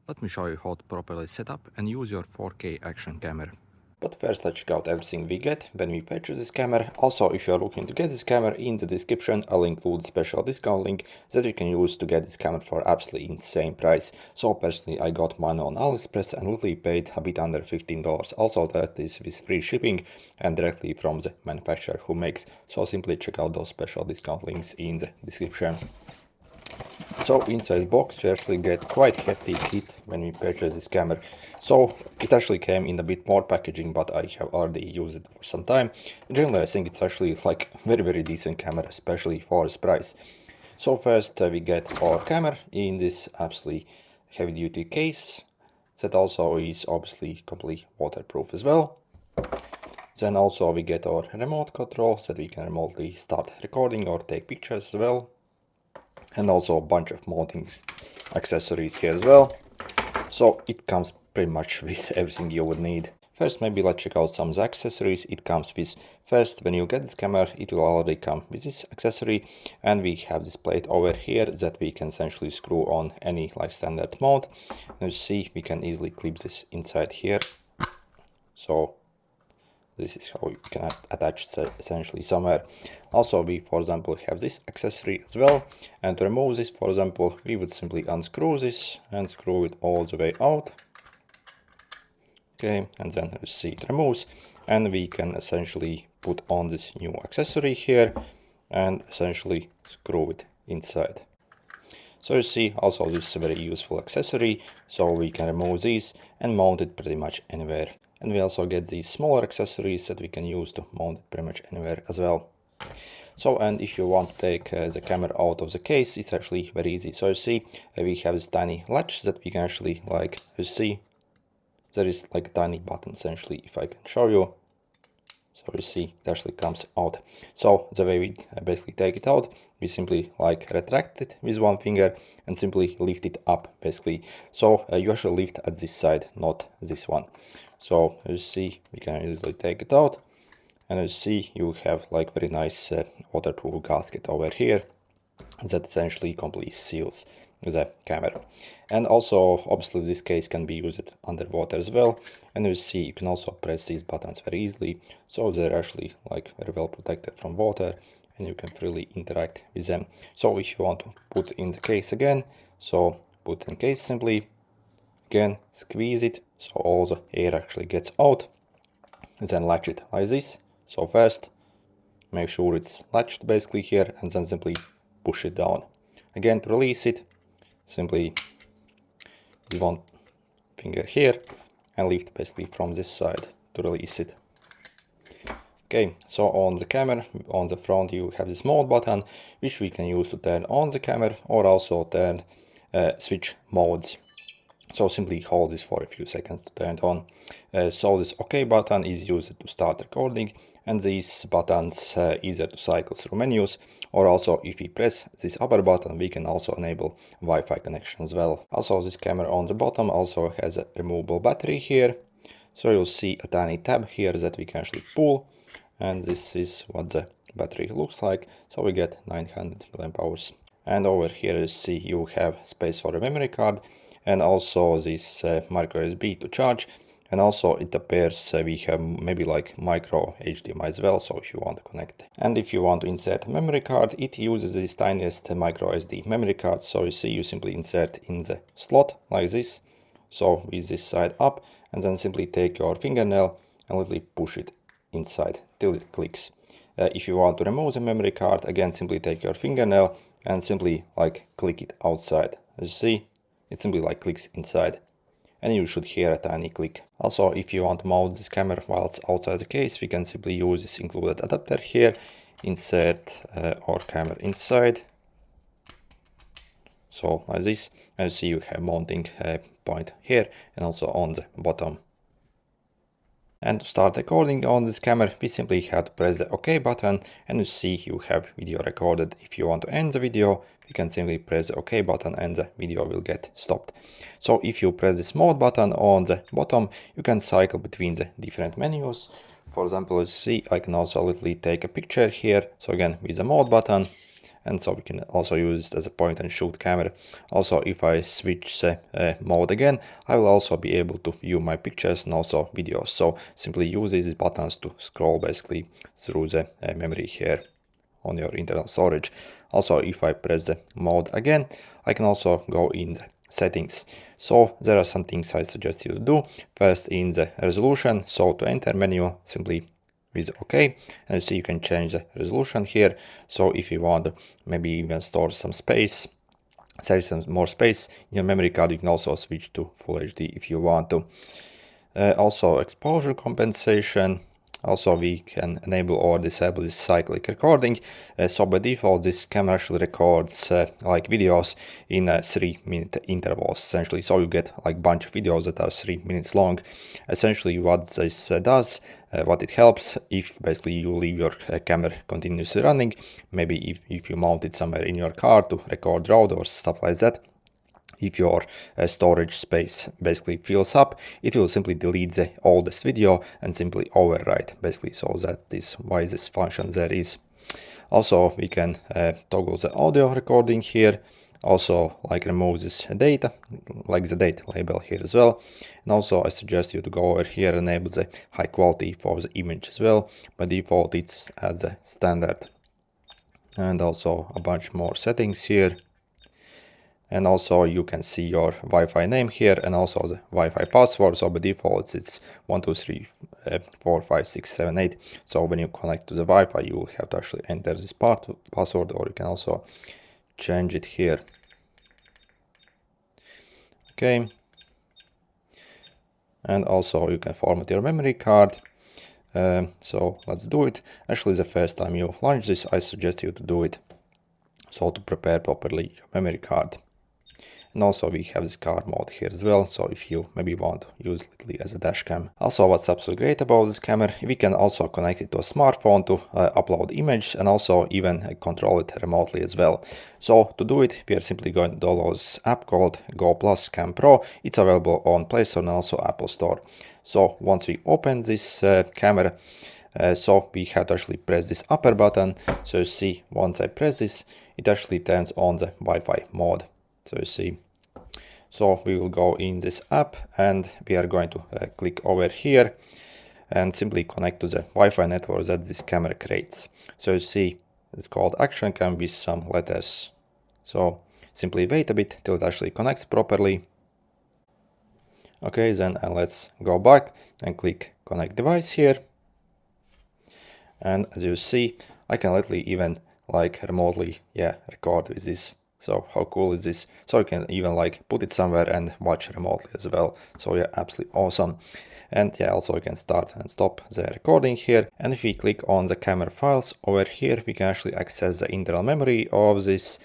Let me show you how to properly set up and use your 4K action camera. But first let's check out everything we get when we purchase this camera. Also, if you are looking to get this camera, in the description I'll include special discount link that you can use to get this camera for absolutely insane price. So personally I got mine on AliExpress and literally paid a bit under $15. Also that is with free shipping and directly from the manufacturer who makes. So simply check out those special discount links in the description. So inside the box we actually get quite hefty kit when we purchase this camera. So it actually came in a bit more packaging, but I have already used it for some time. Generally I think it's actually like very decent camera, especially for its price. So first we get our camera in this absolutely heavy duty case that also is obviously completely waterproof as well. Then also we get our remote control so that we can remotely start recording or take pictures as well. And also a bunch of mounting accessories here as well. So it comes pretty much with everything you would need. First, maybe let's check out some of the accessories it comes with. First, when you get this camera, it will already come with this accessory, and we have this plate over here that we can essentially screw on any like standard mount. And you see, we can easily clip this inside here. So this is how you can attach essentially somewhere. Also, we, for example, have this accessory as well. And to remove this, for example, we would simply unscrew this and screw it all the way out. Okay, and then you see it removes. And we can essentially put on this new accessory here and essentially screw it inside. So you see, also this is a very useful accessory. So we can remove these and mount it pretty much anywhere. And we also get these smaller accessories that we can use to mount it pretty much anywhere as well. So, and if you want to take the camera out of the case, it's actually very easy. So you see, we have this tiny latch that we can actually, like, you see, there is like a tiny button essentially, if I can show you. So you see, it actually comes out. So the way we basically take it out, we simply like retract it with one finger and simply lift it up basically. So you actually lift at this side, not this one. So you see, we can easily take it out, and you see you have like very nice waterproof gasket over here that essentially completely seals the camera. And also obviously this case can be used underwater as well, and you see you can also press these buttons very easily, so they're actually like very well protected from water and you can freely interact with them. So if you want to put in the case again, so put in case simply, again squeeze it so all the air actually gets out, and then latch it like this. So first make sure it's latched basically here, and then simply push it down. Again, to release it, simply with one finger here and lift basically from this side to release it. Okay, so on the camera, on the front you have this mode button, which we can use to turn on the camera or also turn switch modes. So simply hold this for a few seconds to turn it on. So this OK button is used to start recording, and these buttons either to cycle through menus, or also if we press this upper button we can also enable Wi-Fi connection as well. Also this camera on the bottom also has a removable battery here. So you'll see a tiny tab here that we can actually pull, and this is what the battery looks like. So we get 900 mAh. And over here you see you have space for a memory card, and also this micro USB to charge, and also it appears we have maybe like micro HDMI as well, so if you want to connect. And if you want to insert a memory card, it uses this tiniest micro SD memory card. So you see you simply insert in the slot like this, so with this side up, and then simply take your fingernail and literally push it inside till it clicks. If you want to remove the memory card, again simply take your fingernail and simply like click it outside. As you see, it simply like clicks inside, and you should hear a tiny click. Also, if you want to mount this camera while it's outside the case, we can simply use this included adapter here, insert our camera inside, so like this, and you see you have mounting point here and also on the bottom. And to start recording on this camera, we simply have to press the OK button, and you see you have video recorded. If you want to end the video, you can simply press the OK button and the video will get stopped. So if you press this mode button on the bottom, you can cycle between the different menus. For example, let's see, I can also literally take a picture here. So again, with the mode button, and so we can also use it as a point and shoot camera. Also, if I switch mode again, I will also be able to view my pictures and also videos. So simply use these buttons to scroll basically through the memory here on your internal storage. Also, if I press the mode again, I can also go in the settings. So there are some things I suggest you to do. First, in the resolution, so to enter menu, simply with OK, and you see you can change the resolution here. So if you want to maybe even store some space, save some more space in your memory card, you can also switch to Full HD if you want to. Also exposure compensation. Also, we can enable or disable this cyclic recording. So by default, this camera actually records like videos in 3-minute intervals, essentially. So you get like bunch of videos that are 3 minutes long. Essentially, what this does, what it helps, if basically you leave your camera continuously running, maybe if you mount it somewhere in your car to record road or stuff like that. If your storage space basically fills up, it will simply delete the oldest video and simply overwrite basically. So that is why this function there is. Also, we can toggle the audio recording here. Also, like remove this data, like the date label here as well. And also, I suggest you to go over here and enable the high quality for the image as well. By default, it's as a standard. And also a bunch more settings here. And also you can see your Wi-Fi name here and also the Wi-Fi password. So by default it's 1, 2, 3, 4, 5, 6, 7, 8. So when you connect to the Wi-Fi, you will have to actually enter this password, or you can also change it here. Okay. And also you can format your memory card. So let's do it. Actually, the first time you launch this, I suggest you to do it. So to prepare properly your memory card. And also we have this car mode here as well, so if you maybe want to use it literally as a dash cam. Also, what's absolutely great about this camera, we can also connect it to a smartphone to upload image and also even control it remotely as well. So to do it, we are simply going to download this app called Go Plus Cam Pro. It's available on Play Store and also Apple Store. So once we open this camera, so we have to actually press this upper button. So you see, once I press this, it actually turns on the Wi-Fi mode. So you see, so we will go in this app and we are going to click over here and simply connect to the Wi-Fi network that this camera creates. So you see, it's called Action Cam with some letters. So simply wait a bit till it actually connects properly. Okay, then let's go back and click Connect Device here. And as you see, I can literally even like remotely, record with this. So how cool is this? So you can even like put it somewhere and watch remotely as well. So yeah, absolutely awesome. And yeah, also you can start and stop the recording here. And if we click on the camera files over here, we can actually access the internal memory of this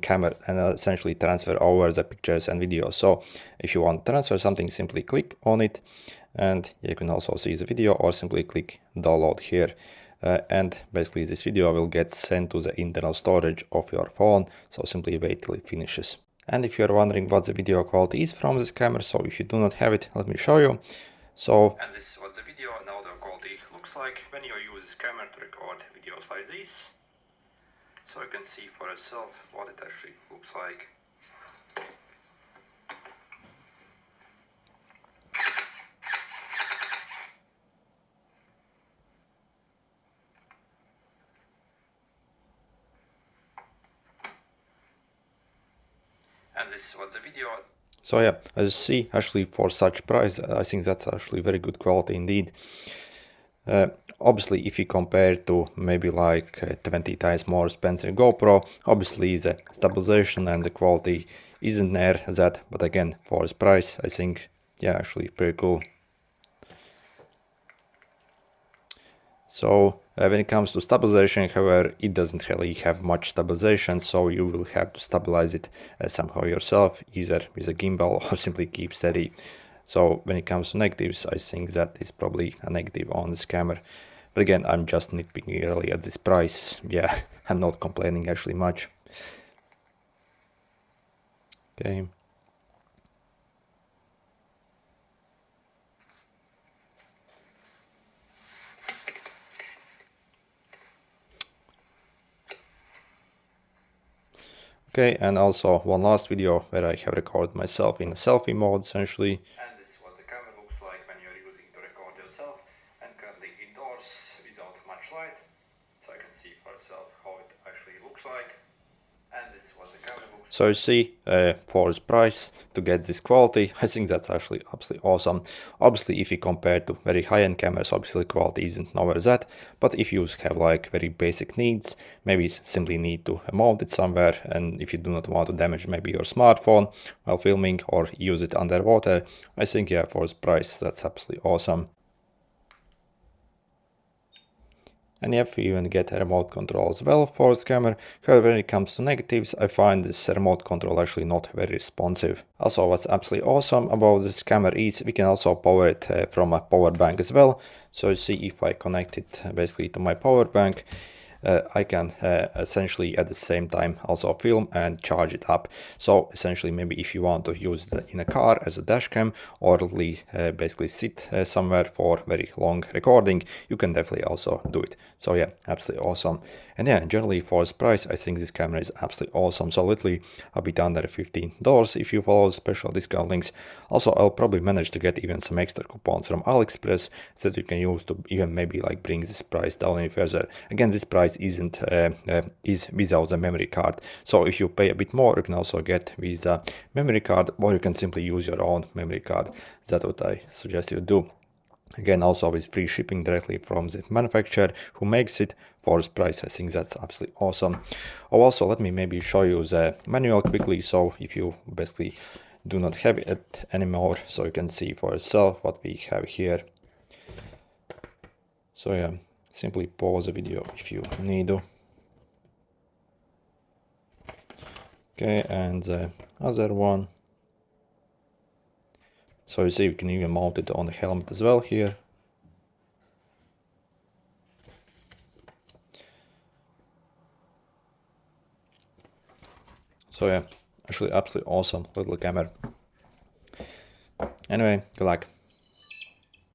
camera and essentially transfer over the pictures and videos. So if you want to transfer something, simply click on it. And you can also see the video or simply click download here. And basically this video will get sent to the internal storage of your phone, so simply wait till it finishes. And if you're wondering what the video quality is from this camera, so if you do not have it, let me show you. So, and this is what the video and audio quality looks like when you use this camera to record videos like this. So you can see for yourself what it actually looks like. And this is what the video. So yeah, as you see, actually for such price, I think that's actually very good quality indeed. Obviously, if you compare to maybe like 20 times more expensive GoPro, obviously the stabilization and the quality isn't near that. But again, for this price, I think, yeah, actually pretty cool. So when it comes to stabilization, however, it doesn't really have much stabilization, so you will have to stabilize it somehow yourself, either with a gimbal or simply keep steady. So when it comes to negatives, I think that is probably a negative on this camera. But again, I'm just nitpicking really at this price. Yeah, I'm not complaining actually much. Okay. Okay, and also one last video where I have recorded myself in a selfie mode essentially. And this is what the camera looks like when you're using to record yourself, and currently indoors without much light, so you can see for yourself how it actually looks like. And this is what the camera looks like. So you see, for this price to get this quality, I think that's actually absolutely awesome. Obviously, if you compare to very high-end cameras, obviously quality isn't nowhere that. But if you have like very basic needs, maybe you simply need to mount it somewhere, and if you do not want to damage maybe your smartphone while filming or use it underwater, I think yeah, for this price, that's absolutely awesome. And yep, you even get a remote control as well for this camera. However, when it comes to negatives, I find this remote control actually not very responsive. Also, what's absolutely awesome about this camera is we can also power it from a power bank as well. So you see, if I connect it basically to my power bank, I can essentially at the same time also film and charge it up. So essentially, maybe if you want to use it in a car as a dash cam, or at least basically sit somewhere for very long recording, you can definitely also do it. So yeah, absolutely awesome. And yeah, generally for this price, I think this camera is absolutely awesome. So literally a bit under $15 if you follow the special discount links. Also, I'll probably manage to get even some extra coupons from AliExpress that you can use to even maybe like bring this price down any further. Again, this price isn't is without the memory card, so if you pay a bit more, you can also get with a memory card, or you can simply use your own memory card. That's what I suggest you do. Again, also with free shipping directly from the manufacturer who makes it for this price. I think that's absolutely awesome. Oh, also let me maybe show you the manual quickly, so if you basically do not have it anymore, so you can see for yourself what we have here. So yeah, simply pause the video if you need to. Okay, and the other one. So you see, you can even mount it on the helmet as well here. So yeah, actually absolutely awesome little camera. Anyway, good luck.